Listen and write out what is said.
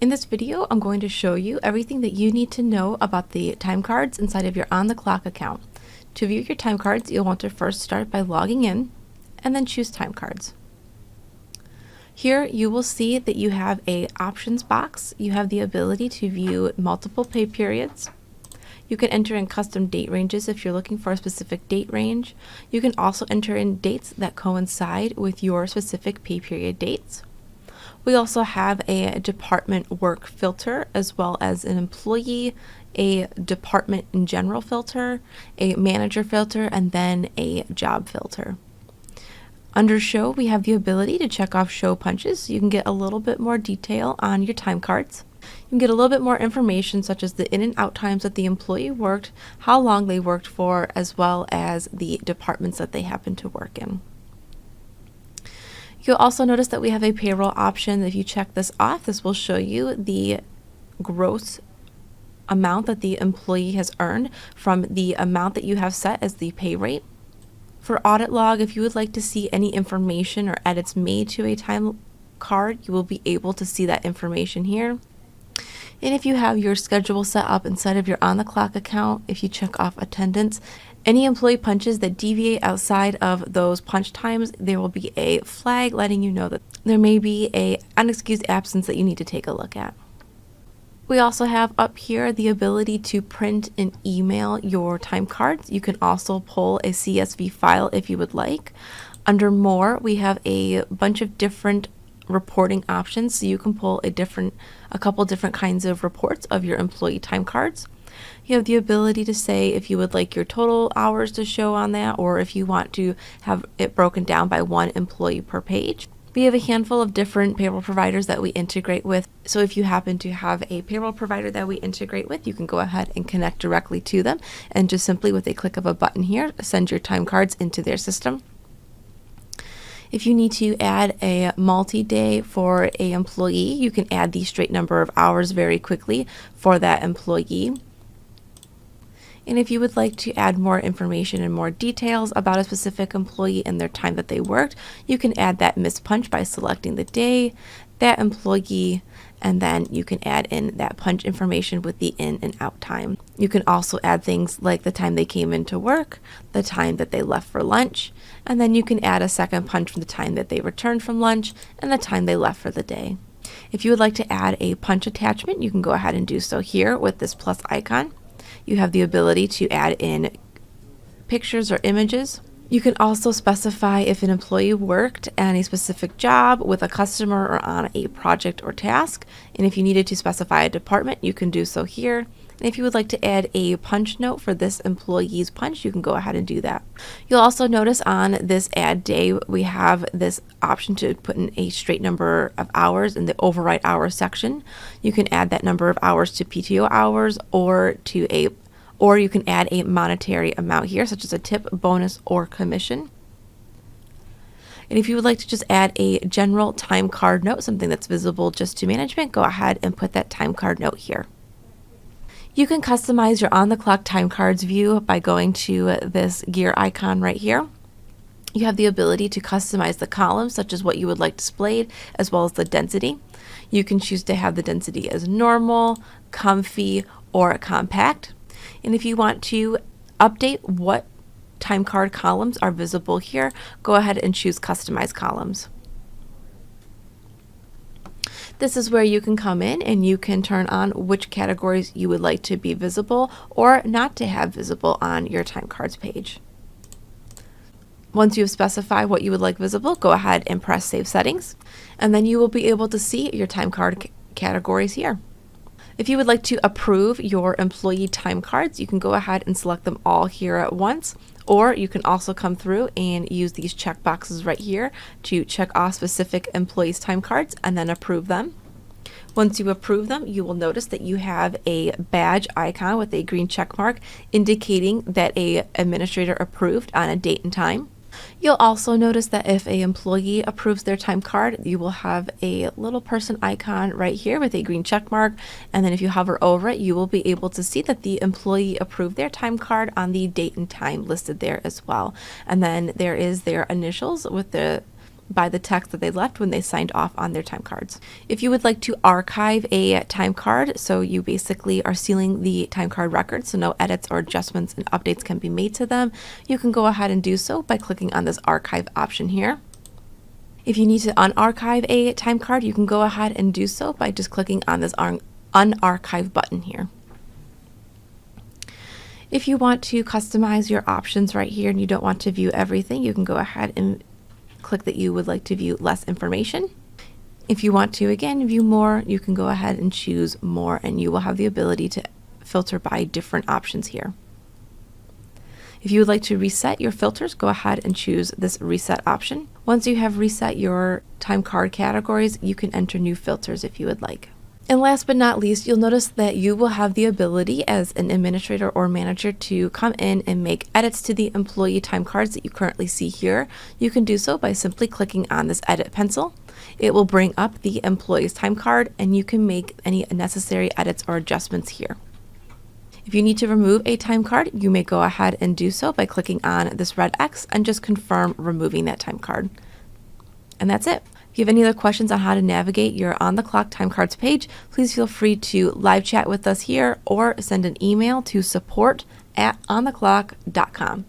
In this video, I'm going to show you everything that you need to know about the time cards inside of your OnTheClock account. To view your time cards, you'll want to first start by logging in and then choose time cards. Here you will see that you have a options box. You have the ability to view multiple pay periods. You can enter in custom date ranges if you're looking for a specific date range. You can also enter in dates that coincide with your specific pay period dates. We also have a department work filter, as well as an employee, a department in general filter, a manager filter, and then a job filter. Under show, we have the ability to check off show punches, so you can get a little bit more detail on your time cards. You can get a little bit more information, such as the in and out times that the employee worked, how long they worked for, as well as the departments that they happen to work in. You'll also notice that we have a payroll option. If you check this off, this will show you the gross amount that the employee has earned from the amount that you have set as the pay rate. For audit log, if you would like to see any information or edits made to a time card, you will be able to see that information here. And if you have your schedule set up inside of your OnTheClock account, if you check off attendance, any employee punches that deviate outside of those punch times, there will be a flag letting you know that there may be an unexcused absence that you need to take a look at. We also have up here the ability to print and email your time cards. You can also pull a CSV file if you would like. Under more, we have a bunch of different reporting options, so you can pull a couple different kinds of reports of your employee time cards. You have the ability to say if you would like your total hours to show on that, or if you want to have it broken down by one employee per page. We have a handful of different payroll providers that we integrate with. So if you happen to have a payroll provider that we integrate with, you can go ahead and connect directly to them and just simply with a click of a button here, send your time cards into their system. If you need to add a multi-day for an employee, you can add the straight number of hours very quickly for that employee. And if you would like to add more information and more details about a specific employee and their time that they worked, you can add that missed punch by selecting the day, that employee, and then you can add in that punch information with the in and out time. You can also add things like the time they came into work, the time that they left for lunch, and then you can add a second punch from the time that they returned from lunch and the time they left for the day. If you would like to add a punch attachment, you can go ahead and do so here with this plus icon. You have the ability to add in pictures or images. You can also specify if an employee worked on a specific job with a customer or on a project or task. And if you needed to specify a department, you can do so here. And if you would like to add a punch note for this employee's punch, you can go ahead and do that. You'll also notice on this add day, we have this option to put in a straight number of hours in the overwrite hours section. You can add that number of hours to PTO hours or you can add a monetary amount here, such as a tip, bonus, or commission. And if you would like to just add a general time card note, something that's visible just to management, go ahead and put that time card note here. You can customize your OnTheClock time cards view by going to this gear icon right here. You have the ability to customize the columns, such as what you would like displayed, as well as the density. You can choose to have the density as normal, comfy, or compact. And if you want to update what time card columns are visible here, go ahead and choose Customize Columns. This is where you can come in and you can turn on which categories you would like to be visible or not to have visible on your time cards page. Once you have specified what you would like visible, go ahead and press Save Settings, and then you will be able to see your time card categories here. If you would like to approve your employee time cards, you can go ahead and select them all here at once, or you can also come through and use these check boxes right here to check off specific employees' time cards and then approve them. Once you approve them, you will notice that you have a badge icon with a green check mark indicating that an administrator approved on a date and time. You'll also notice that if an employee approves their time card, you will have a little person icon right here with a green check mark. And then if you hover over it, you will be able to see that the employee approved their time card on the date and time listed there as well. And then there is their initials with the by the text that they left when they signed off on their time cards. If you would like to archive a time card, so you basically are sealing the time card record so no edits or adjustments and updates can be made to them, you can go ahead and do so by clicking on this archive option here. If you need to unarchive a time card, you can go ahead and do so by just clicking on this unarchive button here. If you want to customize your options right here and you don't want to view everything, you can go ahead and click that you would like to view less information. If you want to, again, view more, you can go ahead and choose more, and you will have the ability to filter by different options here. If you would like to reset your filters, go ahead and choose this reset option. Once you have reset your time card categories, you can enter new filters if you would like. And last but not least, you'll notice that you will have the ability as an administrator or manager to come in and make edits to the employee time cards that you currently see here. You can do so by simply clicking on this edit pencil. It will bring up the employee's time card and you can make any necessary edits or adjustments here. If you need to remove a time card, you may go ahead and do so by clicking on this red X and just confirm removing that time card. And that's it. If you have any other questions on how to navigate your On the Clock time cards page, please feel free to live chat with us here or send an email to support@ontheclock.com.